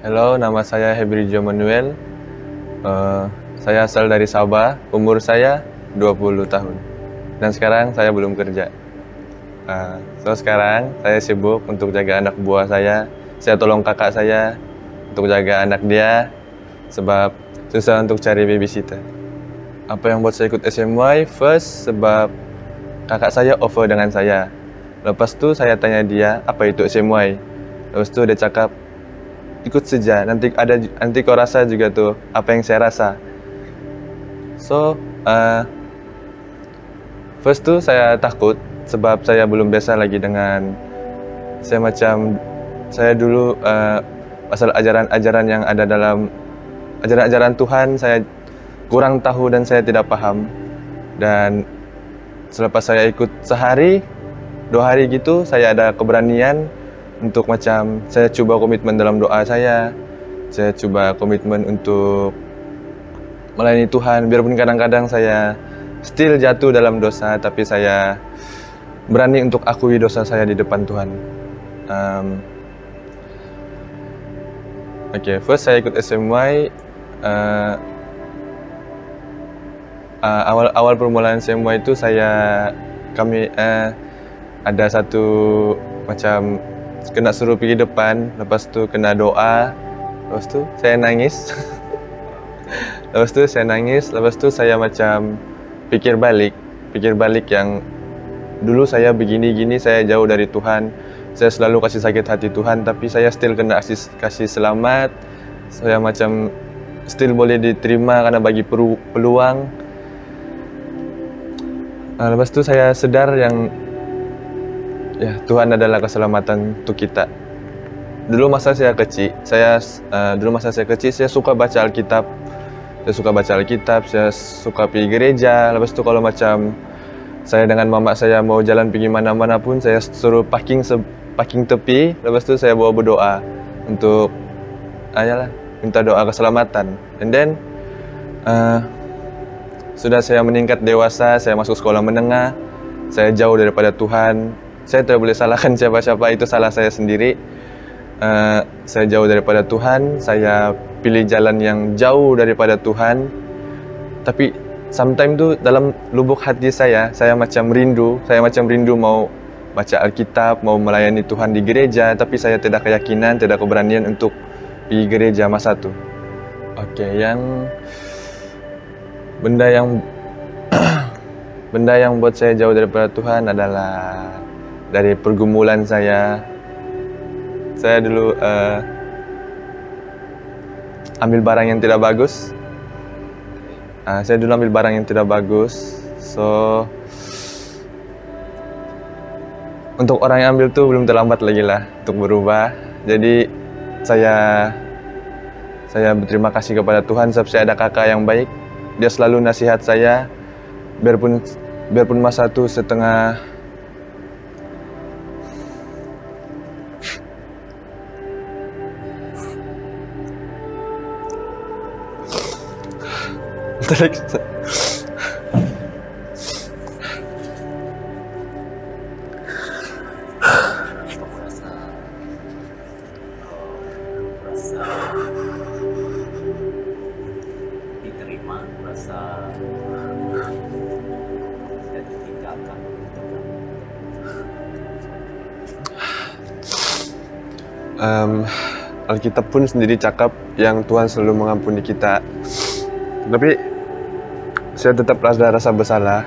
Halo, nama saya Hebrijo Manuel. Eh, saya asal dari Sabah. Umur saya 20 tahun. Dan sekarang saya belum kerja. Sekarang saya sibuk untuk jaga anak buah saya. Saya tolong kakak saya untuk jaga anak dia sebab susah untuk cari babysitter. Apa yang buat saya ikut SMY? First, sebab kakak saya offer dengan saya. Lepas tu saya tanya dia, apa itu SMY? Lepas tu dia cakap, ikut saja, nanti kau rasa juga tuh apa yang saya rasa. So, first tuh saya takut sebab saya belum biasa lagi dengan saya dulu pasal ajaran-ajaran yang ada dalam ajaran-ajaran Tuhan saya kurang tahu dan saya tidak paham. Dan selepas saya ikut sehari, 2 hari gitu, saya ada keberanian untuk saya coba komitmen dalam doa saya coba komitmen untuk melayani Tuhan, biarpun kadang-kadang saya still jatuh dalam dosa, tapi saya berani untuk akui dosa saya di depan Tuhan. First saya ikut SMY. Awal permulaan SMY itu kami ada satu macam kena suruh pergi depan, lepas tu kena doa, lepas tu saya nangis. lepas tu saya macam pikir balik yang dulu saya begini-gini, saya jauh dari Tuhan, saya selalu kasih sakit hati Tuhan, tapi saya still kena kasih selamat, saya macam still boleh diterima karena bagi peluang. Lepas tu saya sadar yang Tuhan adalah keselamatan untuk kita. Dulu masa saya kecil, saya suka baca Alkitab. Saya suka pergi gereja. Lepas tu kalau macam saya dengan mama saya mau jalan pergi mana-mana pun, saya suruh parking tepi. Lepas tu saya bawa berdoa untuk minta doa keselamatan. And then sudah saya meningkat dewasa, saya masuk sekolah menengah, saya jauh daripada Tuhan. Saya tidak boleh salahkan siapa-siapa, itu salah saya sendiri. Saya jauh daripada Tuhan, saya pilih jalan yang jauh daripada Tuhan. Tapi sometimes tu dalam lubuk hati saya macam rindu mau baca Alkitab, mau melayani Tuhan di gereja, tapi saya tidak keyakinan, tidak keberanian untuk pergi gereja masa tu. Benda yang buat saya jauh daripada Tuhan adalah dari pergumulan saya. Saya dulu ambil barang yang tidak bagus. So untuk orang yang ambil tuh belum terlambat lagi lah untuk berubah. Jadi saya berterima kasih kepada Tuhan sebab saya ada kakak yang baik. Dia selalu nasihat saya, biarpun masa itu setengah diterima, rasa tidak ditinggalkan. Alkitab pun sendiri cakap yang Tuhan selalu mengampuni kita. Tapi saya tetap rasa bersalah.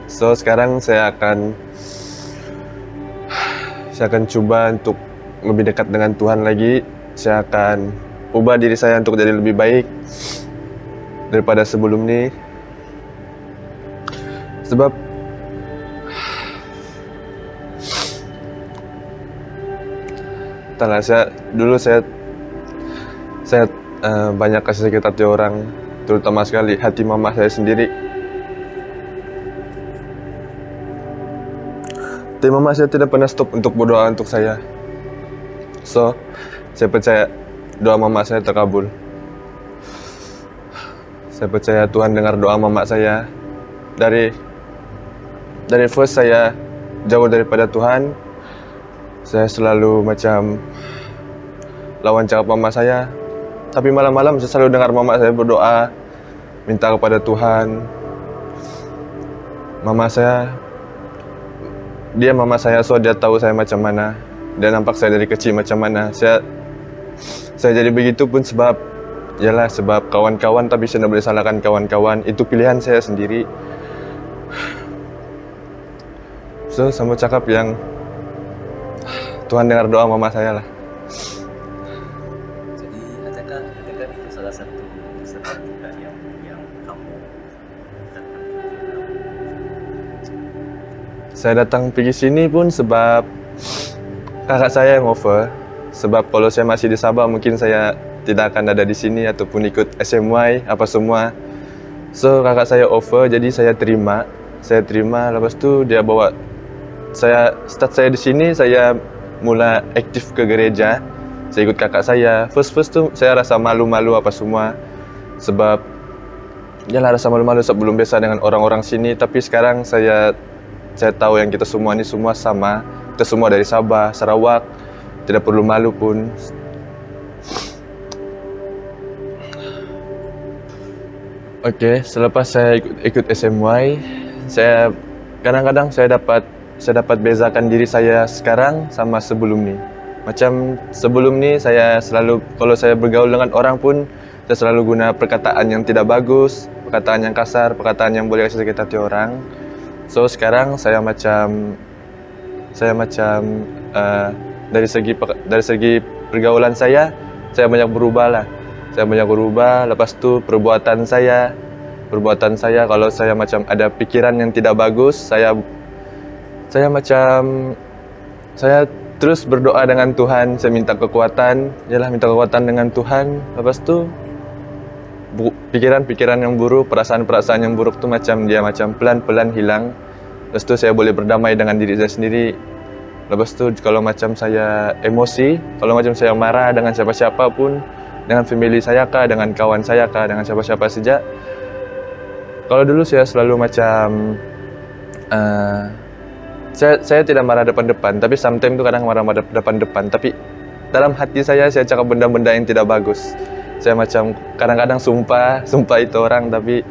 So sekarang saya akan coba untuk lebih dekat dengan Tuhan lagi. Saya akan ubah diri saya untuk jadi lebih baik daripada sebelum ini. Sebab saya banyak kasih sakit hati orang, terutama sekali hati mama saya sendiri. Tapi mama saya tidak pernah stop untuk berdoa untuk saya. So, saya percaya doa mama saya terkabul. Saya percaya Tuhan dengar doa mama saya. Dari first saya jauh daripada Tuhan, saya selalu macam lawan cakap mama saya. Tapi malam-malam saya selalu dengar mama saya berdoa, minta kepada Tuhan. Mama saya, so dia tahu saya macam mana. Dia nampak saya dari kecil macam mana. Saya jadi begitu pun sebab kawan-kawan, tapi saya tidak boleh salahkan kawan-kawan. Itu pilihan saya sendiri. So, saya mau cakap yang Tuhan dengar doa mama saya lah. Jadi adakah itu salah satu sebab juga yang kamu datang ke Saya datang pergi sini pun sebab kakak saya yang offer. Sebab kalau saya masih di Sabah, mungkin saya tidak akan ada di sini ataupun ikut SMY apa semua. So kakak saya offer, jadi saya terima. Lepas tu dia bawa saya di sini. Saya mula aktif ke gereja. Saya ikut kakak saya. First tu saya rasa malu-malu apa semua. Sebab rasa malu-malu sebelum biasa dengan orang-orang sini. Tapi sekarang saya tahu yang kita semua ni semua sama. Kita semua dari Sabah, Sarawak. Tidak perlu malu pun. Okey, selepas saya ikut SMY, saya kadang-kadang saya dapat bezakan diri saya sekarang sama sebelum ni. Macam sebelum ni saya selalu, kalau saya bergaul dengan orang pun, saya selalu guna perkataan yang tidak bagus, perkataan yang kasar, perkataan yang boleh sakit hati orang. So sekarang saya macam dari segi pergaulan saya banyak berubah lah. Saya banyak berubah. Lepas tu perbuatan saya kalau saya macam ada pikiran yang tidak bagus, saya terus berdoa dengan Tuhan. Saya minta kekuatan dengan Tuhan. Lepas tu pikiran-pikiran yang buruk, perasaan-perasaan yang buruk tu macam pelan-pelan hilang. Lepas tu saya boleh berdamai dengan diri saya sendiri. Lepas tu kalau macam saya emosi, kalau macam saya marah dengan siapa-siapa pun, dengan family saya kah, dengan kawan saya kah, dengan siapa-siapa saja. Kalau dulu saya selalu macam saya tidak marah depan-depan, tapi sometimes tu kadang marah depan-depan. Tapi dalam hati saya cakap benda-benda yang tidak bagus. Saya macam kadang-kadang sumpah itu orang, tapi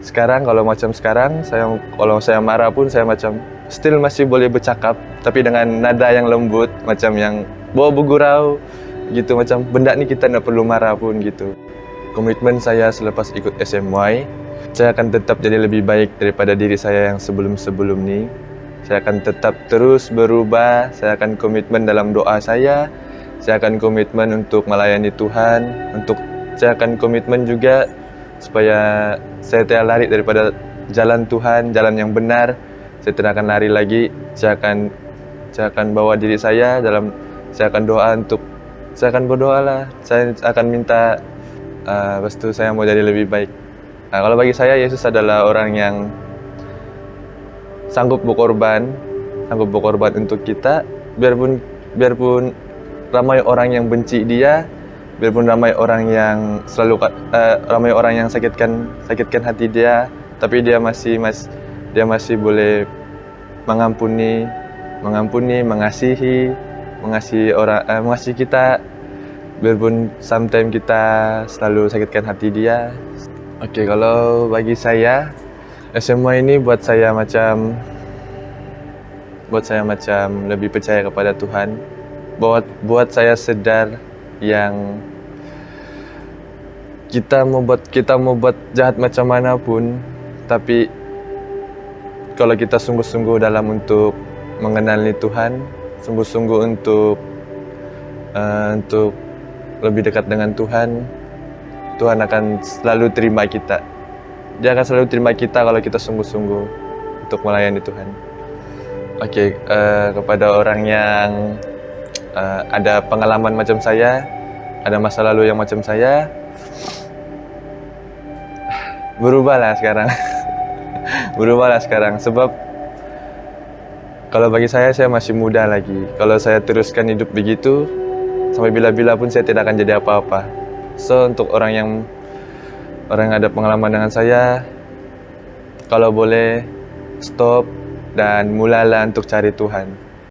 sekarang kalau saya marah pun saya macam still masih boleh bercakap, tapi dengan nada yang lembut, macam yang bawa bergurau gitu, macam benda ni kita tak perlu marah pun gitu. Komitmen saya selepas ikut SMY, saya akan tetap jadi lebih baik daripada diri saya yang sebelum-sebelum ni. Saya akan tetap terus berubah. Saya akan komitmen dalam doa saya akan komitmen untuk melayani Tuhan, saya akan komitmen juga supaya saya tidak lari daripada jalan Tuhan, jalan yang benar. Saya tidak akan lari lagi. Saya akan bawa diri saya saya akan berdoa lah. Saya akan minta lepas tu saya mau jadi lebih baik. Kalau bagi saya, Yesus adalah orang yang sanggup berkorban untuk kita, biarpun ramai orang yang benci dia, biarpun ramai orang yang sakitkan hati dia, tapi dia masih boleh mengampuni, mengasihi kita, biarpun sometimes kita selalu sakitkan hati dia. Okey, kalau bagi saya, semua ini buat saya macam lebih percaya kepada Tuhan. Buat saya sedar yang kita mau buat jahat macam mana pun, tapi kalau kita sungguh-sungguh dalam untuk mengenali Tuhan, sungguh-sungguh untuk lebih dekat dengan Tuhan, Tuhan akan selalu terima kita. Dia akan selalu terima kita kalau kita sungguh-sungguh untuk melayani Tuhan. Okey, kepada orang yang ada pengalaman macam saya, ada masa lalu yang macam saya, berubahlah sekarang. Berubahlah sekarang, sebab kalau bagi saya masih muda lagi. Kalau saya teruskan hidup begitu, sampai bila-bila pun saya tidak akan jadi apa-apa. So untuk orang yang ada pengalaman dengan saya, kalau boleh stop dan mulalah untuk cari Tuhan.